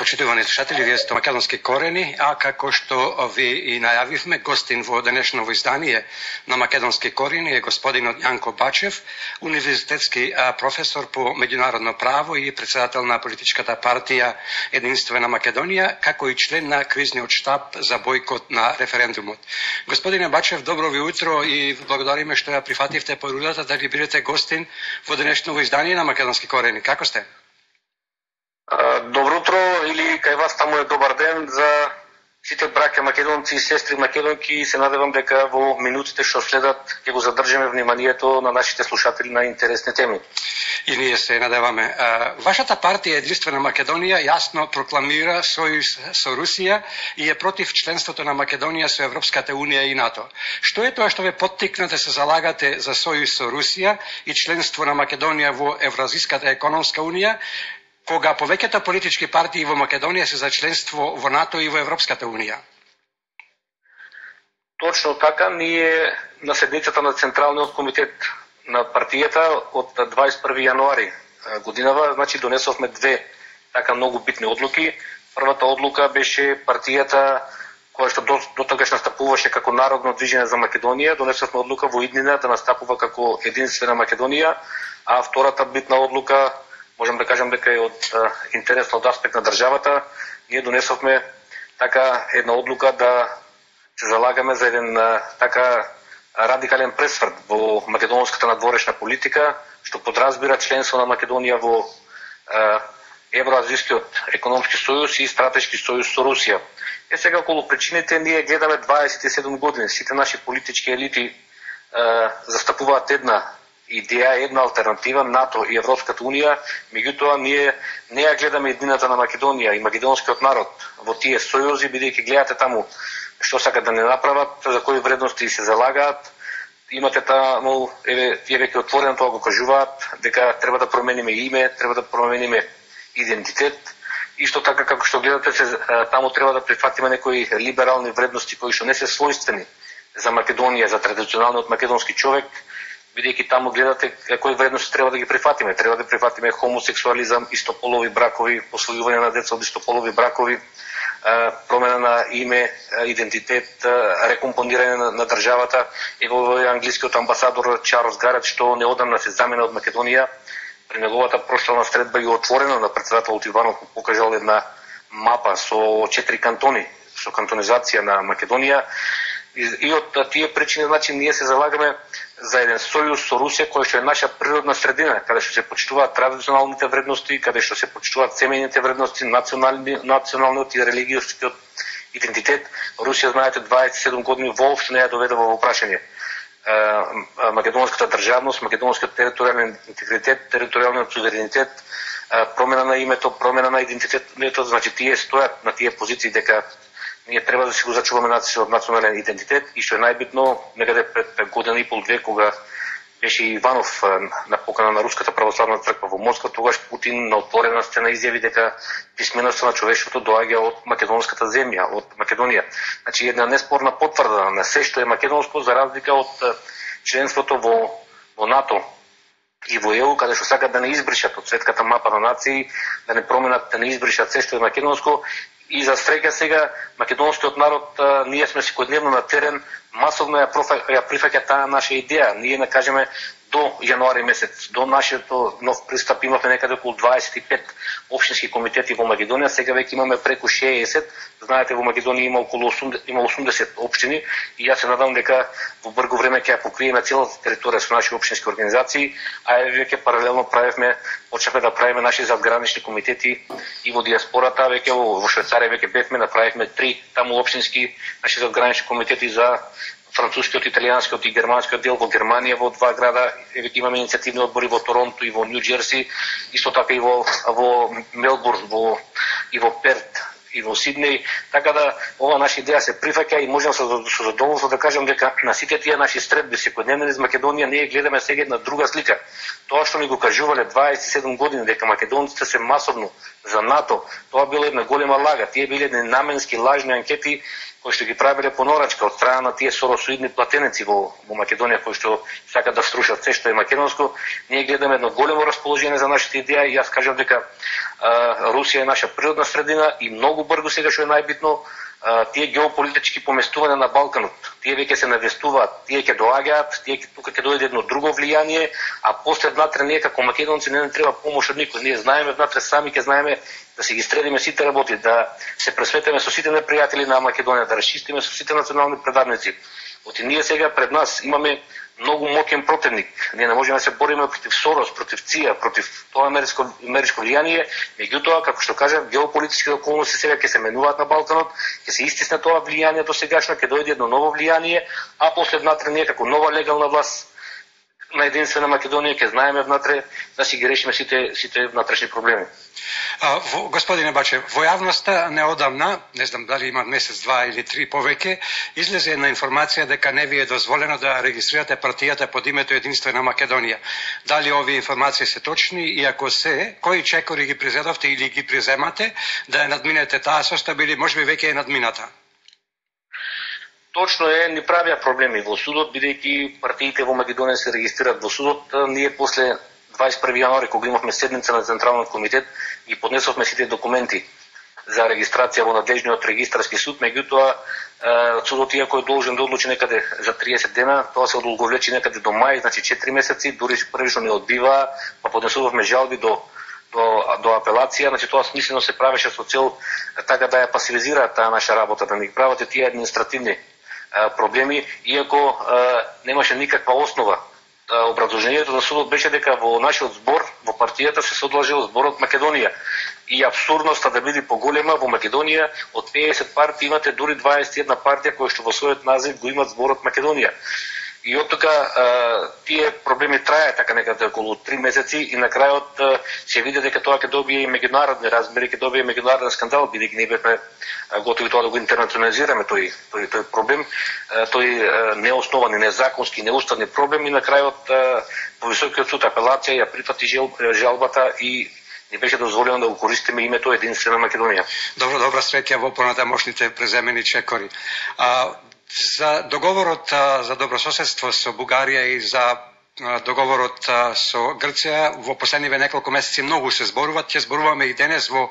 Почитувани слушатели, вие сте македонски корени, а како што ви и најавивме, гостин во денешново издание на Македонски корени е господинот Јанко Бачев, универзитетски професор по меѓународно право и председател на политичката партија Единствена Македонија, како и член на кризниот штаб за бојкот на референдумот. Господине Бачев, добро ви утро и благодариме што ја прифативте порудата да ви бидете гостин во денешново издание на Македонски корени. Како сте? Добро утро или кај вас таму е добар ден за сите браќа македонци и сестри македонки и се надевам дека во минутите што следат ќе го задржиме вниманието на нашите слушатели на интересни теми. И ние се надеваме. Вашата партија Единствена Македонија јасно прокламира сојуз со Русија и е против членството на Македонија со Европската унија и НАТО. Што е тоа што ве поттикна да се залагате за сојуз со Русија и членство на Македонија во Евразиската економска унија, кога повеќето политички партии во Македонија се за членство во НАТО и во Европската унија? Точно така, ние на седницата на Централниот комитет на партијата од 21 јануари годинава, значи донесовме две така многу битни одлуки. Првата одлука беше партијата која што дотогаш настапуваше како Народно движење за Македонија, донесовме одлука во иднина да настапува како Единствена Македонија, а втората битна одлука, можам да кажам дека е од интересно од аспект на државата, ние донесовме така една одлука да се залагаме за еден така радикален пресврт во македонската надворешна политика, што подразбира членство на Македонија во Евроазискиот економски сојуз и стратешки сојуз со Русија. Сега околу причините ние гледаме 27 години, сите наши политички елити застапуваат една идеја, една алтернатива, НАТО и Европската унија, меѓутоа ние не ја гледаме еднината на Македонија и македонскиот народ во тие сојузи, бидејќи гледате таму што сакат да не направат, за кои вредности се залагаат. Имате таму, тие веќе отворено тоа го кажуваат, дека треба да промениме име, треба да промениме идентитет. Исто така како што гледате, таму треба да прифатиме некои либерални вредности кои што не се својствени за Македонија, за традиционалниот македонски човек, бидејќи таму гледате кои вредности треба да ги прифатиме. Треба да прифатиме хомосексуализам, истополови бракови, посвојување на деца од истополови бракови, промена на име, идентитет, рекомпонирање на државата. Ево англискиот амбасадор Чарлс Гарет, што неодамна се замена од Македонија, при неговата прошлана средба и отворена на председателот Иванов покажал една мапа со 4 кантони, со кантонизација на Македонија. И од тие причини, значи, ние се залагаме за еден сојуз со Русија, кој што е наша природна средина, каде што се почитуваат традиционалните вредности, каде што се почитуваат семејните вредности, националниот и религијскиот идентитет. Русија, знаете, 27 години воопшто не ја доведува во прашање македонската државност, македонскиот територијален интегритет, територијалниот суверенитет, промена на името, промена на идентитетот, значи тие стојат на тие позиции дека ние треба да си го зачуваме национален идентитет и што е најбитно, некаде пред година и пол две, кога беше Иванов на покана на Руската православна црква во Москва, тогаш Путин на отворена сцена изјави дека писменоста на човештвото доаѓа од македонската земја, од Македонија. Значи една неспорна потврда на се што е македонско, за разлика од членството во НАТО и во ЕУ, каде што сакат да не избришат од светската мапа на нации, да не променат, да не избришат се што е македонско. И за среќа сега македонскиот народ, ние сме секојдневно на терен, масовно ја прифаќа таа наша идеја. Ние не кажеме до јануари месец, до нашето нов пристап имавме некаде околу 25 општински комитети во Македонија, сега веќе имаме преку 60. Знаете, во Македонија има околу 80 општини и јас се надам дека во брзо време ќе ја покриеме целата територија со наши општински организации, а веќе паралелно почнавме да правиме наши задгранични комитети и во диаспората, веќе во Швајцарија веќе бевме, направивме 3 таму општински наши задгранични комитети за францускиот, италијанскиот и германскиот дел во Германија, во 2 града, веќе имаме иницијативни одбори во Торонто и во Нью Џерси, исто така и во Мелбурн, и во Перт и во Сиднеј, така да ова наша идеја се прифаќа и можам со задоволство да кажам дека на сите тие наши средби секојдневно из Македонија ние гледаме сега една друга слика. Тоа што ни го кажувале 27 години дека македонците се масовно за НАТО, тоа била една голема лага. Тие биле наменски лажни анкети кои што ги правеле по нарачка од страна на тие соросоидни платеници во Македонија, кои што сакаат да струшат се што е македонско. Ние гледаме едно големо расположение за нашите идеи и јас кажам дека Русија е наша природна средина и многу брзо сега што е најбитно тие геополитички поместувања на Балканот, тие веќе се навестуваат, тие ќе доаѓаат, тие тука ќе дојде едно друго влијание, а после внатре ние како македонци не треба помош од никој. Ние знаеме внатре сами ќе знаеме да си ги средиме сите работи, да се пресветеме со сите непријатели на Македонија, да расчистиме со сите национални предавници. Оти ние сега пред нас имаме многу моќен противник. Ние не можеме да се бориме против Сорос, против ЦИА, против тоа америчко влијание, меѓутоа, како што кажам, геополитички околности сега ќе се менуваат на Балканот, ќе се истисне тоа влијание до сегашно, ќе дојде едно ново влијание, а после внатре ние како нова легална власт на единствена Македонија ќе знаеме внатре да си ги решиме сите внатрешни проблеми. Господине Бачев, во јавноста неодамна, не знам дали има месец, два или три повеќе, излезе една информација дека не ви е дозволено да регистрирате партијата под името Единствена Македонија. Дали овие информации се точни и ако се, кои чекори ги презедовте или ги преземате да ја надминете таа состав или можеби веќе е надмината? Точно е, ни правија проблеми во судот, бидејќи партиите во Македонија се регистрираат во судот. Ние после 21 јануари, кога имавме седница на Централниот комитет, ги поднесовме сите документи за регистрација во надлежниот регистарски суд, меѓутоа судот иако е должен да одлучи некаде за 30 дена, тоа се одолговлечи некаде до мај, значи 4 месеци, дури првично не одбива, па поднесувавме жалби до апелација, значи тоа смислено се правеше со цел така да ја пасивизира таа наша работа, да ни прават тие административни проблеми, иако немаше никаква основа. Образложението на судот беше дека во нашиот збор, во партијата се содржал зборот Македонија. И абсурдноста да биде поголема, во Македонија од 50 партии имате дури 21 партија кои што во својот назив го имат зборот Македонија. И од тука тие проблеми трајаат така некаде околу 3 месеци и на крајот се види дека тоа ќе добие и меѓународни размери, ќе добие меѓународен скандал, бидејќи ние бевме готови тоа да го интернационализираме тој проблем, тој неоснован и незаконски, неуставни проблем и на крајот повисокиот суд апелација ја прифати жалбата и не беше дозволено да го користиме името Единствена Македонија. Добра среќа во понатамошните преземени чекори. За договорот за добрососедство со Бугарија и за договорот со Грција во последниве неколку месеци многу се зборуваат, ќе зборуваме и денес во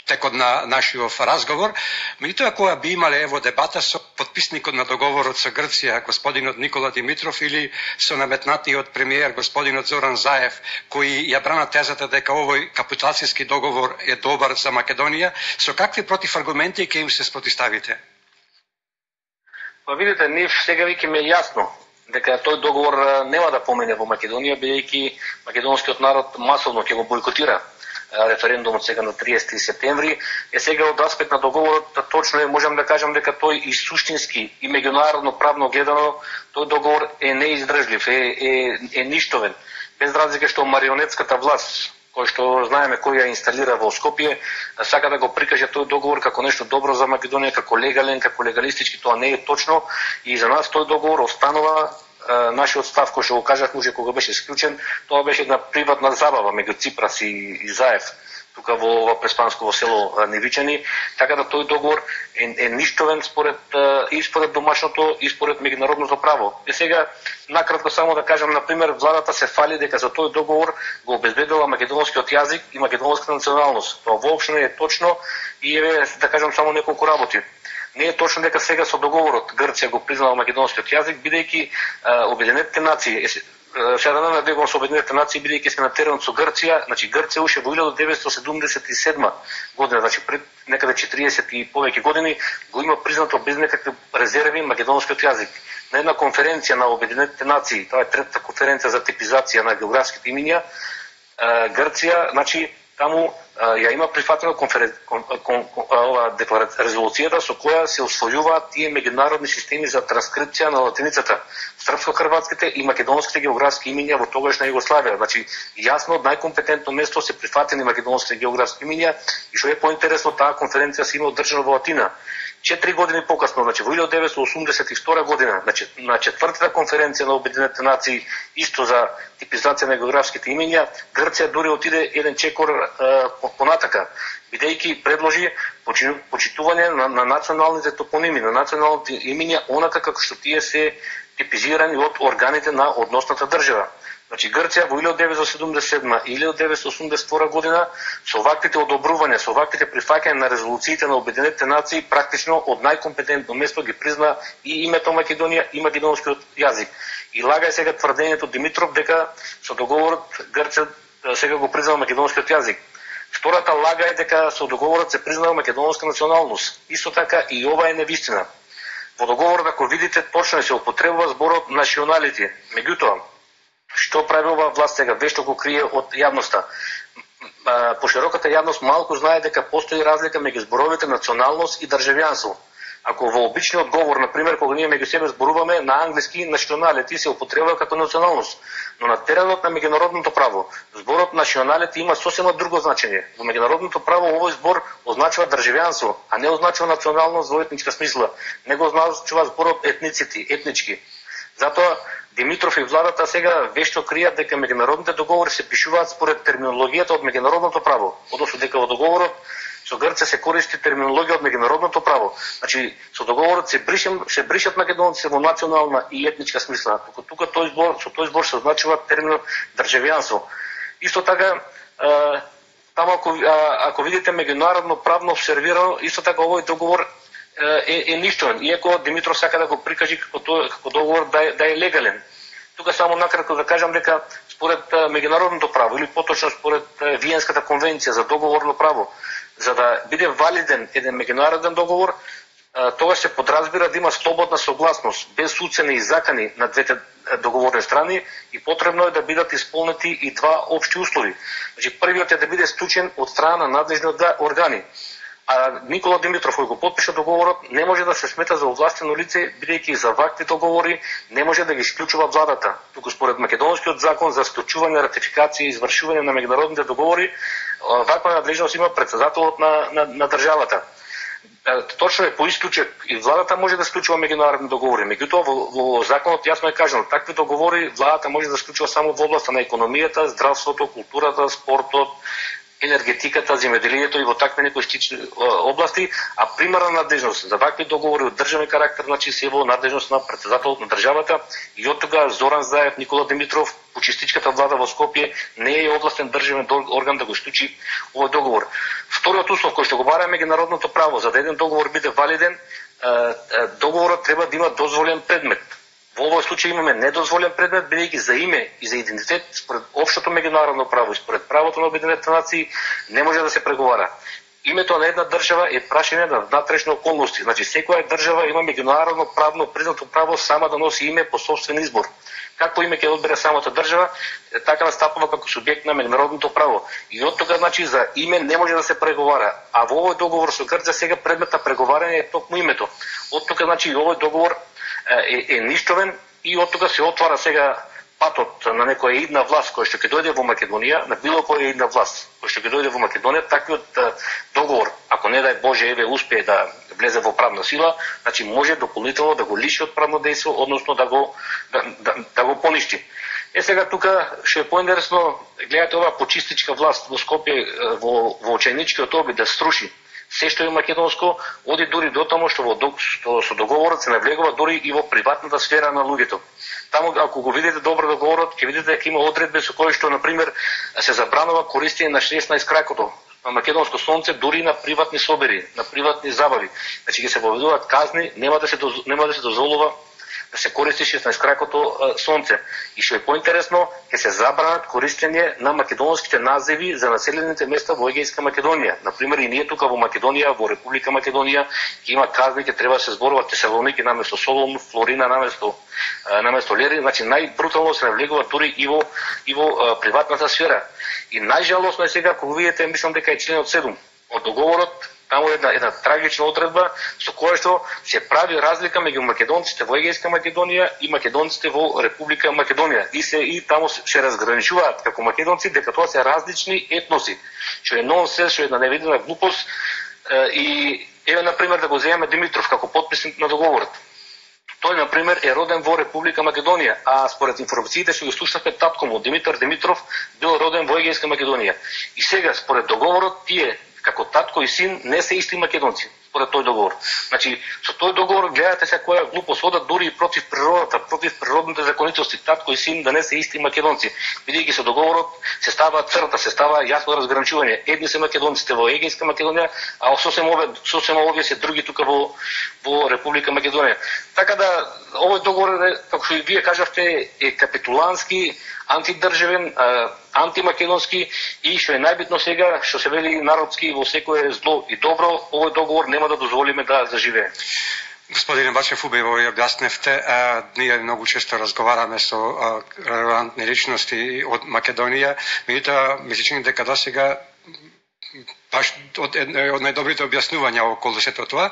текот на нашиот разговор. Меѓутоа, кога би имале ево дебата со подписникот на договорот со Грција, господинот Никола Димитров, или со наметнатиот премиер, господинот Зоран Заев, кои ја брана тезата дека овој капиталцијски договор е добар за Македонија, со какви противаргументи ќе им се спротивставите? Па видите, ние сега веќе ме јасно дека тој договор нема да помене во Македонија, бидејќи македонскиот народ масовно ќе го бойкотира референдумот сега на 30 септември. Сега од аспект на договорот точно е, можам да кажам дека тој и суштински и меѓународно правно гледано тој договор е неиздржлив, е ништовен. Без разлика што марионетската власт, кој што знаеме кој ја инсталира во Скопје, сака да го прикаже тој договор како нешто добро за Македонија, како легален, како легалистички, тоа не е точно и за нас тој договор останува нашиот став кој што го кажав уште кога беше склучен, тоа беше една приватна забава меѓу Ципрас и Заев тука во преспансково село Невичани, така да тој договор е ништовен и според домашното и според меѓународното право. И сега накратко само да кажам, например, владата се фали дека за тој договор го обезбедила македонскиот јазик и македонска националност. Тоа воопшто не е точно и да кажам само неколку работи. Не е точно дека сега со договорот Грција го признала македонскиот јазик, бидејќи Обединетите нации, сега да надевам со Обединетите нации, бидејќи сме на теренот со Грција, значи Грција уште во 1977 година, значи пред некаде 40 и повеќе години, го има признато без некакви резерви македонскиот јазик. На една конференција на Обединетите нации, тоа е третата конференција за типизација на географските имиња, Грција, значи таму ја има прифатена резолуцијата со која се усвојуваат тие меѓународни системи за транскрипција на латиницата, српско-хрватските и македонските географски имиња во тогашна Југославија. Значи, јасно од најкомпетентно место се прифатени македонските географски имиња и што е поинтересно, таа конференција се има одржана во Атина. 4 години покасно, значи во 1982 година, на четвртата конференција на Обединетите нации, исто за типизација на географските имиња, Грција дури отиде еден чекор понатака, бидејќи предложи почитување на националните топоними, на националните имиња, онака како што тие се типизирани од органите на односната држава. Значи Грција во 1977 и 1982 година со ваквите одобрувања, со ваквите прифаќања на резолуциите на Обединетите нации, практично од најкомпетентно место ги призна и името Македонија и македонскиот јазик. И лага сега тврдењето Димитров дека со договорот Грција сега го признава македонскиот јазик. Втората лага е дека со договорот се признава македонска националност. Исто така и ова е невистина. Во договорот, ако видите, точно се употребува зборот националити. Меѓутоа, што прави оваа власт сега? Вешто го крие од јавноста. Пошироката јавност малку знае дека постои разлика меѓу зборовите националност и државјанство. Ако во обичниот говор, например, кога ние меѓу себе зборуваме на англиски, националити се употребува како националност, но на теренот на меѓународното право зборот националити има сосема друго значење. Во меѓународното право овој збор означува државјанство, а не означува националност во етничка смисла. Не го означува зборот етницити, етнички. Затоа Димитров и владата сега вешто кријат дека меѓународните договори се пишуваат според терминологијата од меѓународното право, односно дека во договорот со Грција се користи терминологија од меѓународното право. Значи со договорот се бришат македонците во национална и етничка смисла. Тука со тој збор се означува терминот државјанство. Исто така таму ако видите меѓународно правно обсервирано, исто така овој договор е ништовен, иако Димитров сака да го прикажи како договор да е легален. Тука само накратко да кажам дека според меѓународното право или поточно според Виенската конвенција за договорно право, за да биде валиден еден меѓународен договор, тоа се подразбира да има слободна согласност, без уцени и закани на двете договорни страни и потребно е да бидат исполнети и два општи услови. Значи првиот е да биде склучен од страна на надлежни органи. А Никола Димитров, кој го подпиша договорот, не може да се смета за овластено лице, бидејќи за вакви договори не може да ги исклучува владата. Туку според македонскиот закон за склучување, ратификација и извршување на меѓународните договори, ваква надлежност има претседателот на државата. Точно е поисклучен и владата може да склучува меѓународни договори. Меѓутоа во законот јасно е кажано, такви договори владата може да склучува само во областа на економијата, здравството, културата, спортот, енергетиката, земјоделието и во такви некои стични области, а примарна надлежност за вакви договори од државен карактер, значи се во надлежност на претседателот на државата и од тога Зоран Заев, Никола Димитров, почистичката влада во Скопје не е областен државен орган да го склучи овој договор. Вториот услов кој што го бара меѓународното право, за да еден договор биде валиден, договорот треба да има дозволен предмет. Во овој случај имаме недозволен предмет, бидејќи за име и за идентитет според општото меѓународно право и според правото на Обединетите нации не може да се преговара. Името на една држава е прашање на внатрешни околности. Значи секоја држава има меѓународно правно признато право сама да носи име по собствен избор. Какво име ќе одбере самата држава, така настапува како субјект на меѓународното право. И од тога значи за име не може да се преговара. А во овој договор со Грција сега предмет на преговарање е токму името. Од тога значи и овој договор е ништовен и од тога се отвара сега патот на некоја идна власт која што ќе дојде во Македонија, на било која идна власт која што ќе дојде во Македонија, таквиот договор, ако не дај Боже еве успее да влезе во правна сила, значи може дополнително да го лиши од правно дејство, односно да го поништи. Сега тука што е поинтересно, гледате оваа почистичка власт во Скопје во очајничкиот обид да сруши се што е македонско, оди дури до таму што со договорот се навлегува дури и во приватната сфера на луѓето. Таму ако го видите добро договорот, ќе видите дека има одредби со кои што на пример се забранува користење на 16 кракото на македонско сонце дури на приватни собери, на приватни забави. Значи ќе се поведуваат казни, нема да се дозволува да се користи 16 кракото сонце. И што е поинтересно, ќе се забранат користење на македонските називи за населените места во Егејска Македонија. Например, и ние тука во Македонија, во Република Македонија, ќе има казни, ќе треба да се зборува Тесалоники наместо Солун, Флорина наместо Лери, значи најбрутално се навлегува дури и во приватната сфера. И најжалосно е сега, кога видите, мислам дека е членот 7 од договорот, таму е една трагична одредба со која што се прави разлика меѓу македонците во Егејска Македонија и македонците во Република Македонија. И таму се разграничуваат како македонци дека тоа се различни етноси, што е нонсенс, што е една невидена глупост и Еве, например, да го земеме Димитров како потписник на договорот. Тој, например, е роден во Република Македонија, а според информациите што ги слушнавме, татко му, Димитар Димитров, бил роден во Егејска Македонија. И сега, според договорот, тие, како татко и син, не се исти македонци, според тој договор. Значи, со тој договор, гледате се која глупост, одат дури и против природата, против природните законитости, татко и син да не се исти македонци. Бидејќи со договорот се става црта, се става јасно разграничување. Едни се македонците во Егејска Македонија, а сосема овие се други тука во Република Македонија. Така да, овој договор, како што и вие кажавте, е капитулански, антидржавен, антимакедонски и што е најбитно сега, што се вели народски, во секое зло и добро, овој договор нема да дозволиме да заживее. Господине Бачев, убаво ја објасневте. Ние многу често разговараме со релевантни личности од Македонија, меѓутоа ми се чини дека досега баш од најдобрите објаснувања околу сето тоа.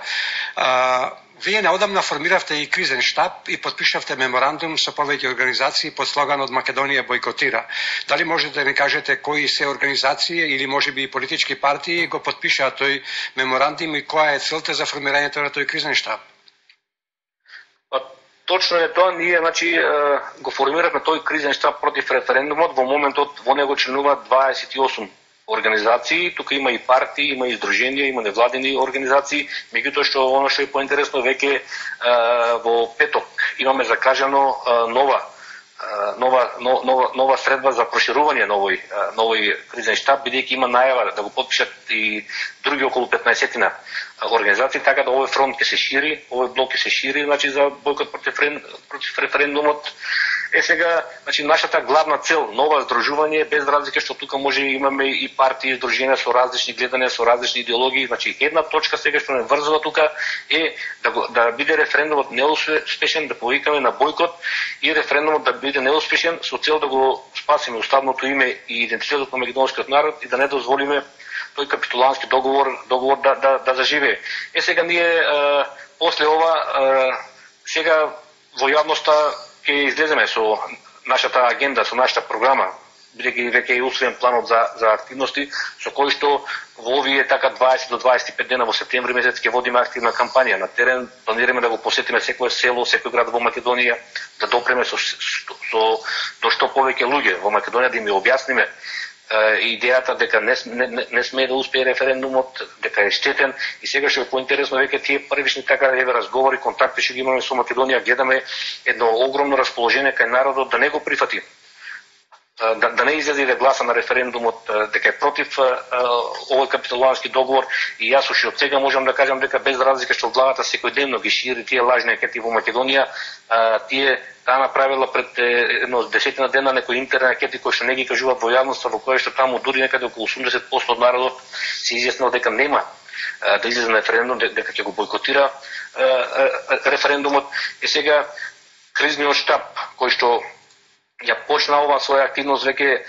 Вие неодамна формиравте и кризен штаб и подпишавте меморандум со повеќе организации под слоганот Македонија бойкотира. Дали можете да ни кажете кои се организации или можеби и политички партии го подпишаа тој меморандум и која е целта за формирањето на тој кризен штаб? Точно е тоа, ние го формиравме тој кризен штаб против референдумот. Во моментот во него членуваат 28 организации, тука има и партии, има и здруженија, има невладени организации, меѓутоа што оно што е поинтересно, веќе во петок имаме закажано нова средба за проширување на овој кризен штаб, бидејќи има најава да го потпишат и други околу 15-тина организации, така да овој фронт ќе се шири, овој блок ќе се шири, за бојкот против референдумот. Сега, нашата главна цел, нова здружување, без разлика што тука може имаме и партии, и здруженија со различни гледања, со различни идеологии. Една точка сега што не врзува тука е да биде референдумот неуспешен, да повикаме на бојкот и референдумот да биде неуспешен со цел да го спасиме уставното име и идентитетот на македонскиот народ и да не дозволиме тој капитулански договор да заживее. Сега ние после ова сега во јавноста ќе излеземе со нашата агенда, со нашата програма, бидејќи веќе е усвоен планот за активности, со кој што во овие 20 до 25 дена во септември месец ќе водиме активна кампања на терен. Планираме да го посетиме секое село, секој град во Македонија, да допреме до што повеќе луѓе во Македонија, да им објасниме идејата дека не смее да успее референдумот, дека е штетен. И сега што е поинтересно, веќе тие првични разговори, контакти што ги имаме со Македонија, гледаме едно огромно расположение кај народот да не го прифати, да не излезе да гласа на референдумот, дека е против овој капитулански договор. И јас уште од сега можам да кажам дека без разлика што владата секојдневно ги шири тие лажни анкети во Македонија, таа направила пред едно 10 дена некои интернет анкети кои што не ги кажуваат во јавноста, во кои што таму дури некаде околу 80% од народот се изјаснил дека нема да излезе на референдум, дека ќе го бойкотира референдумот. И сега кризниот штаб кој што ја почна ова своја активност, веќе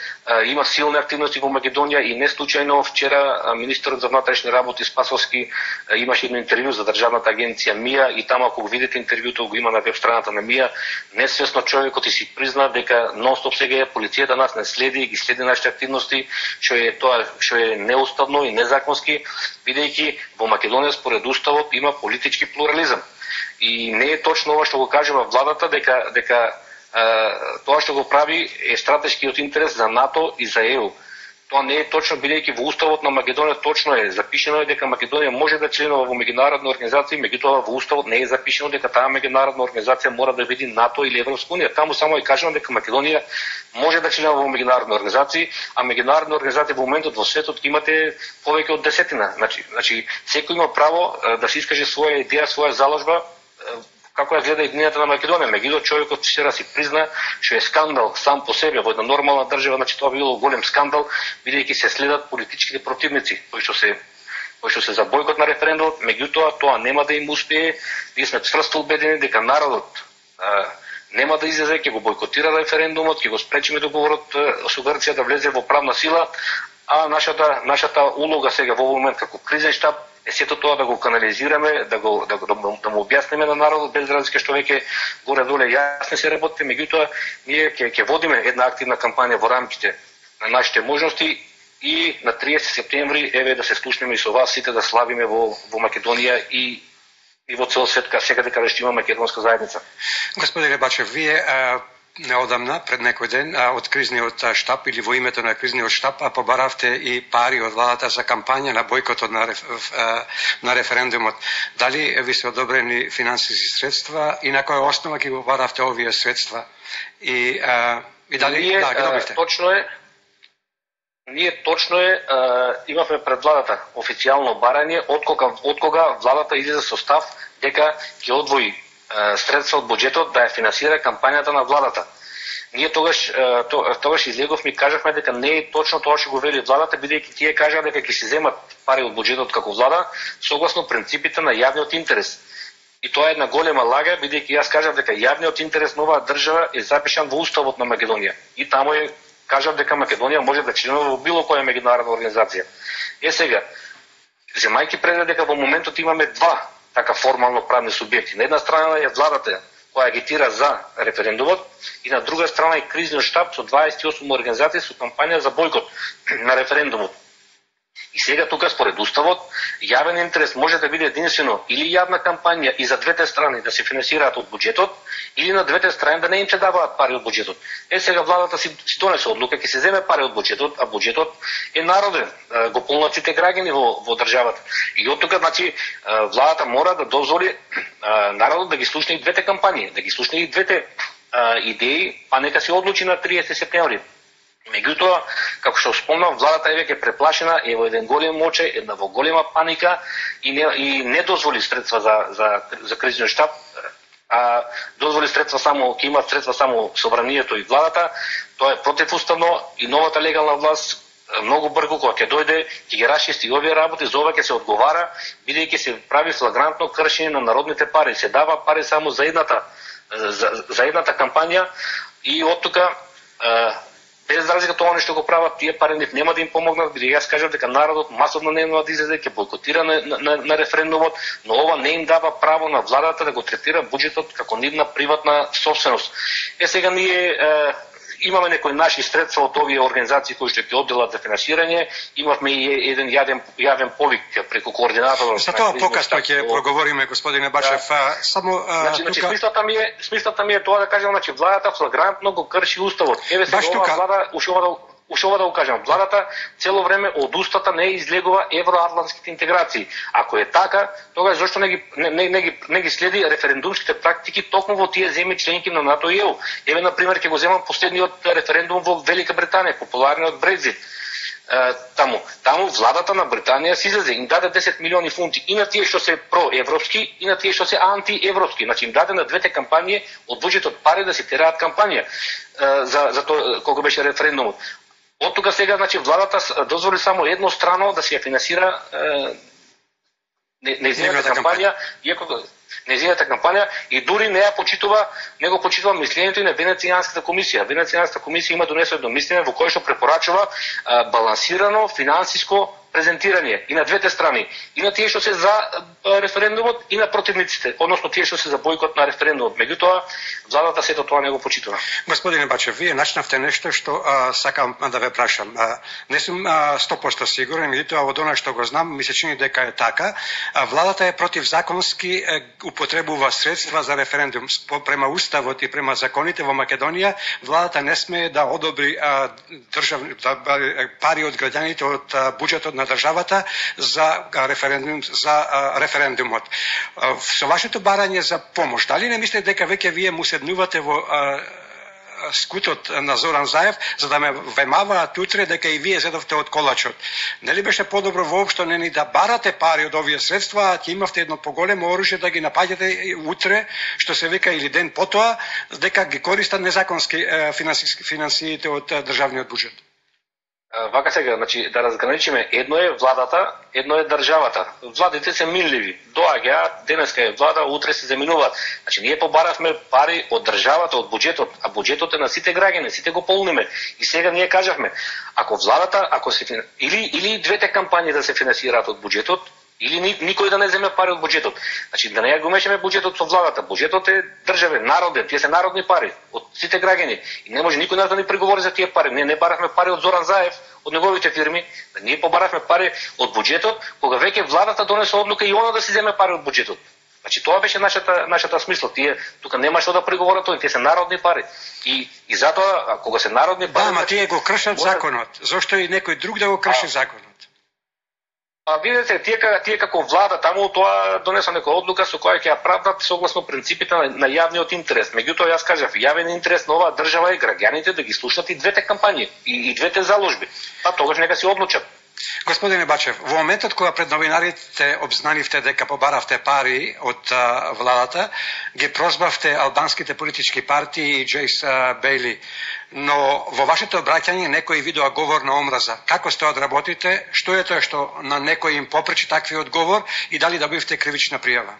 има силни активности во Македонија и не случајно вчера министерот за внатрешни работи Спасовски имаше едно интервју за државната агенција МИА и таму ако го видите интервјуто, го има на веб страната на МИА, несвесно човекот и си призна дека нонстоп сега полицијата нас не следи и ги следи нашите активности, што е неуставно и незаконски, бидејќи во Македонија според уставот има политички плурализам. И не е точно ова што го кажува владата дека тоа што го прави е стратешкиот интерес за НАТО и за ЕУ. Тоа не е точно, бидејќи во уставот на Македонија точно е запишено дека Македонија може да членува во меѓународни организации, меѓутоа во уставот не е запишено дека таа меѓународна организација мора да биде НАТО или Европска унија. Таму само е кажано дека Македонија може да членува во меѓународни организации, а меѓународни организации во моментот во светот имате повеќе од 10. Значи секој има право да се искаже своја идеја, своја заложба како ја гледа идејата на Македонија. Меѓутоа човекот вчера си призна што е скандал сам по себе во една нормална држава, тоа било голем скандал, бидејќи се следат политичките противници кои што се за бојкот на референдумот, меѓутоа тоа нема да им успее. Ние сме цврсто убедени дека народот нема да излезе, ќе го бојкотира референдумот, ќе го спречиме договорот со Грција да влезе во правна сила, а нашата улога сега во овој момент како кризен штаб е сето тоа да го канализираме, да му објасниме на народот, без разлика што веќе горе-доле јасни се работите, меѓутоа ние ќе водиме една активна кампања во рамките на нашите можности и на 30 септември еве да се слушнеме и со вас сите да славиме во Македонија и во цел свет, секаде каде што има македонска заедница. Господине Бачев, вие неодамна, пред некој ден, од кризниот штаб или во името на кризниот штаб, побаравте и пари од владата за кампања на бојкотот на референдумот. Дали ви се одобрени финансиски средства и на која основа ги побаравте овие средства? И дали ги добивте? Ние точно имавме пред владата официјално барање од кога владата излезе со став дека ќе одвои средства од буџетот да ја финансира кампањата на владата. Ние тогаш излеговме и кажавме дека не е точно тоа што го вели владата, бидејќи тие кажаа дека ќе се земат пари од буџетот како влада согласно принципите на јавниот интерес. И тоа е една голема лага, бидејќи јас кажав дека јавниот интерес на оваа држава е запишан во уставот на Македонија. И таму кажав дека Македонија може да членува во било која меѓународна организација. Сега, земајќи предвид дека во моментот имаме два така формално правни субјекти. На една страна е владата која агитира за референдумот и на друга страна е кризниот штаб со 28 организации со кампања за бојкот на референдумот. И сега тука според уставот јавен интерес може да биде единствено или јавна кампања и за двете страни да се финансираат од буџетот, или на двете страни да не им се даваат пари од буџетот. Сега владата си донесе одлука, ќе се земе пари од буџетот, а буџетот е народен, го полнат сите граѓани во државата. И од тука, значи, владата мора да дозволи народот да ги слушне и двете кампањи, да ги слушне и двете идеи, па нека се одлучи на 30 септември. Меѓутоа, како што спомнав, владата е веќе преплашена, е во еден голем очај, една во голема паника и не дозволи средства за кризниот штаб, а дозволи средства само, ќе имат средства само собранието и владата. Тоа е противуставно и новата легална власт многу брзо кога ќе дојде, ќе ги расчисти овие работи, за ова ќе се одговара, бидејќи се прави флагрантно кршење на народните пари. Се дава пари само за едната кампања и од тука без разлика тоа што го прават, тие пари нема да им помогнат, бидејќи јас кажав дека народот масовно нема да излезе, ќе бојкотира на референдумот, но ова не им дава право на владата да го третира буџетот како нивна приватна собственост. Сега ние имаме некои наши средства од овие организации кои што ќе одделат за финансирање, имавме и еден јавен повик преку координаторот. За тоа покасно ќе проговориме, господине Бачев. Само значи смислата ми е тоа да кажам, значи владата флагрантно го крши уставот. Еве сега оваа влада ушова да го кажам, владата цело време од устата не излегува евроатлантските интеграции. Ако е така, тогаш зошто не ги следи референдумските практики токму во тие земји членки на НАТО и ЕУ? Еве на пример ќе го земам последниот референдум во Велика Британија, популарниот Брекзит. Таму владата на Британија си излезе, им даде 10 милиони фунти и на тие што се проевропски и на тие што се антиевропски. Значи им даде на двете кампањи од буџетот пари да се тераат кампања за тоа кога беше референдумот. Од тука сега, значи, владата дозволи само еднострано да се ја финансира нејзината кампања и дури не го почитува мислењето и на Венецијанската комисија. Венецијанската комисија има донесено едно мислење во кое што препорачува балансирано финансиско презентирање и на двете страни, и на тие што се за референдумот и на противниците, односно тие што се за бојкот на референдумот. Меѓутоа, владата сето тоа не го почитува. Господине Бачев, вие начнавте нешто што сакам да ве прашам. Не сум 100% сигурен, меѓутоа од она што го знам, ми се чини дека е така. Владата е противзаконски употребува средства за референдум. Према уставот и према законите во Македонија, владата не смее да одобри пари од граѓаните од буџетот на државата за референдумот. Со вашето барање за помош, дали не мислите дека веќе вие му седнувате во скутот на Зоран Заев, за да ме вемаваат утре дека и вие седовте од колачот? Нели беше подобро воопшто не ни да барате пари од овие средства, а ќе имавте едно поголемо оружје да ги напаѓате утре, што се века, или ден потоа, дека ги користат незаконски финансиите од државниот буџет? Вака сега, значи, да разграничиме, едно е владата, едно е државата. Владите се минливи. Доаѓаат, денеска е влада, утре се заминуваат. Значи, ние побаравме пари од државата, од буџетот, а буџетот е на сите граѓани, сите го полниме. И сега ние кажавме, ако владата, или двете кампањи да се финансираат од буџетот, или никој да не земе пари од буџетот. Значи, да не ја го мешаме буџетот со владата. Буџетот е државен, народен, тие се народни пари од сите граѓани. И не може никој нас да ни преговори за тие пари. Не баравме пари од Зоран Заев, од неговите фирми, да ние побаравме пари од буџетот, кога веќе владата донесе одлука и она да си земе пари од буџетот. Значи тоа беше нашата смисла. Тие тука нема што да приговора тоа, тие се народни пари. И затоа кога се народни пари, ама тие го кршат законот. Зошто и некој друг да го крши законот? Видите, тие како влада таму тоа донесо некоја одлука со која ќе ја правдат согласно принципите на јавниот интерес. Меѓутоа јас кажав, јавен интерес на оваа држава и граѓаните да ги слушнат и двете кампањи и двете заложби. Па тогаш нека се одлучат. Господине Бачев, во моментот кога пред новинарите обзнанивте дека побаравте пари од владата, ги прозбавте албанските политички партии и Джейс Бейли, но во вашето обраќање некој видува говор на омраза. Како сте одработите? Што е тоа што на некој им попречи таквиот говор и дали добивте кривична пријава?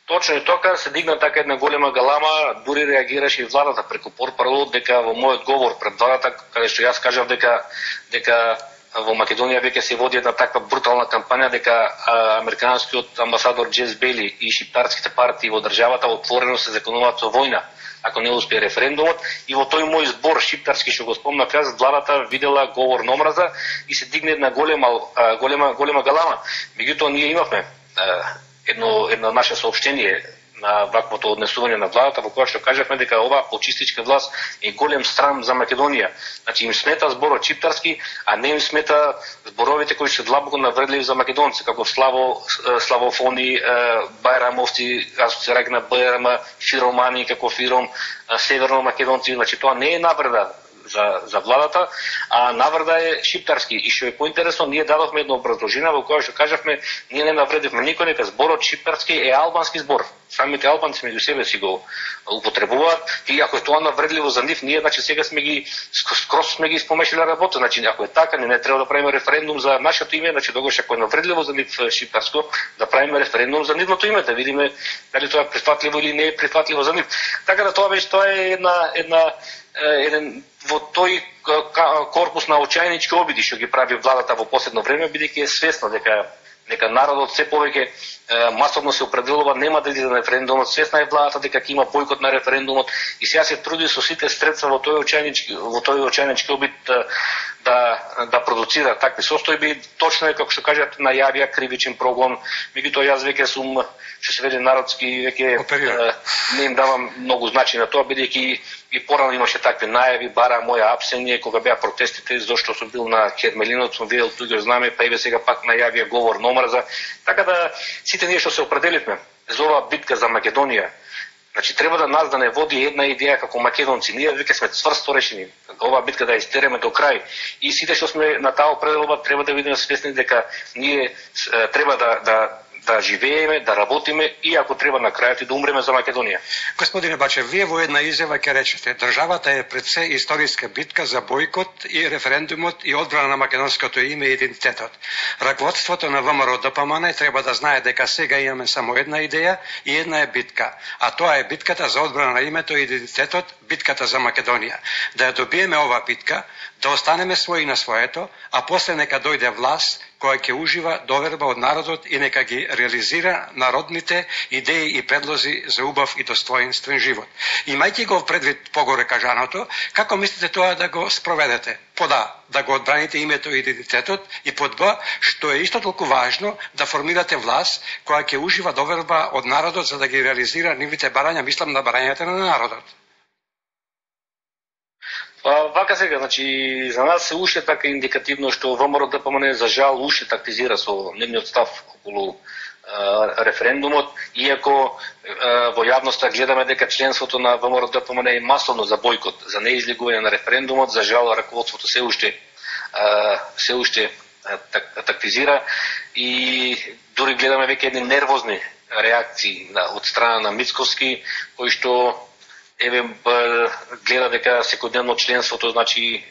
Точно и тока се дигна така една голема галама, дури реагираше и владата преку портпарол дека во мојот говор пред владата, каде што јас кажав дека во Македонија веќе се води една таква брутална кампања, дека американскиот амбасадор Джейс Бейли и шиптарските партии во државата отворено се законуваат со војна ако не успее референдумот, и во тој мој збор шиптарски што го спомнав јас, владата видела говор на омраза и се дигне една голема галама. Меѓутоа ние имавме едно наше соопштение на ваквото однесување на владата, во која што кажавме дека оваа почистичка власт е голем срам за Македонија. Значи им смета зборот шиптарски, а не им смета зборовите кои се длабоко навредливи за македонци, како славофони, бајрамовци, асоцирајќи на БРМ, фиромани, како фиром, северно македонци. Значи тоа не е навреда за владата, а навреда е шиптарски. И што е поинтересно, ние дадовме едно образложение во кое што кажавме, ние не навредивме никој, нека зборот шиптарски е албански збор. Самите албанци меѓу себе си го употребуваат, и ако е тоа навредливо за нив, ние значи сега скрос сме ги спомешали работа. Значи ако е така, не треба да правиме референдум за нашето име, значи тогаш ако е навредливо за нив шиптарско, да правиме референдум за нивното име, да видиме дали тоа е прифатливо или не е прифатливо за нив. Така да тоа е еден во тој корпус на очајнички обиди што ги прави владата во последно време, бидејќи е свесна дека народот се повеќе масовно се определува нема да иде на референдумот, свесна е владата дека ќе има бојкот на референдумот и сега се труди со сите средства во тој очајнички обид да продуцира такви состојби. Точно е како што кажат, најавија кривичен прогон. Меѓутоа јас веќе сум, што се вели народски, веќе не им давам многу значај на тоа, бидејќи и порано имаше такви најави, бара моја апсење кога беа протестите, зашто сум бил на Хермелинот, сум видел туѓо знаме, па еве сега пак најавија говор на омраза. Така да сите ние што се определивме за оваа битка за Македонија, значи треба да нас да не води една идеја како македонци. Ние веќе сме цврсто решени оваа битка да истереме до крај. И сите што сме на таа определба треба да бидеме свесни дека ние треба да живееме, да работиме и ако треба на крајот и да умреме за Македонија. Господине Бачев, вие во една изјава ќе речете: државата е пред се историска битка за бојкот и референдумот и одбрана на македонското име и идентитетот. Раководството на ВМРО ДПМН треба да знае дека сега имаме само една идеја и една е битка, а тоа е битката за одбрана на името и идентитетот, битката за Македонија. Да ја добиеме оваа битка, да останеме своји на своето, а после нека дојде власт која ќе ужива доверба од народот и нека ги реализира народните идеи и предлози за убав и достоинствен живот. Имајќи го предвид погоре кажаното, како мислите тоа да го спроведете? Под А, да го одбраните името и идентитетот, и под Б, што е исто толку важно, да формирате власт која ќе ужива доверба од народот за да ги реализира нивните барања, мислам на барањата на народот. Вака сега, значи, за нас се уште така индикативно што ВМРО ДПМН за жал уште тактизира со нивниот став околу референдумот, иако во јавноста гледаме дека членството на ВМРО ДПМН е масовно за бојкот, за неизлегување на референдумот, за жал раководството се уште тактизира и дури гледаме веќе едни нервозни реакции од страна на Мицковски, кој што гледа дека секојдневно членството значи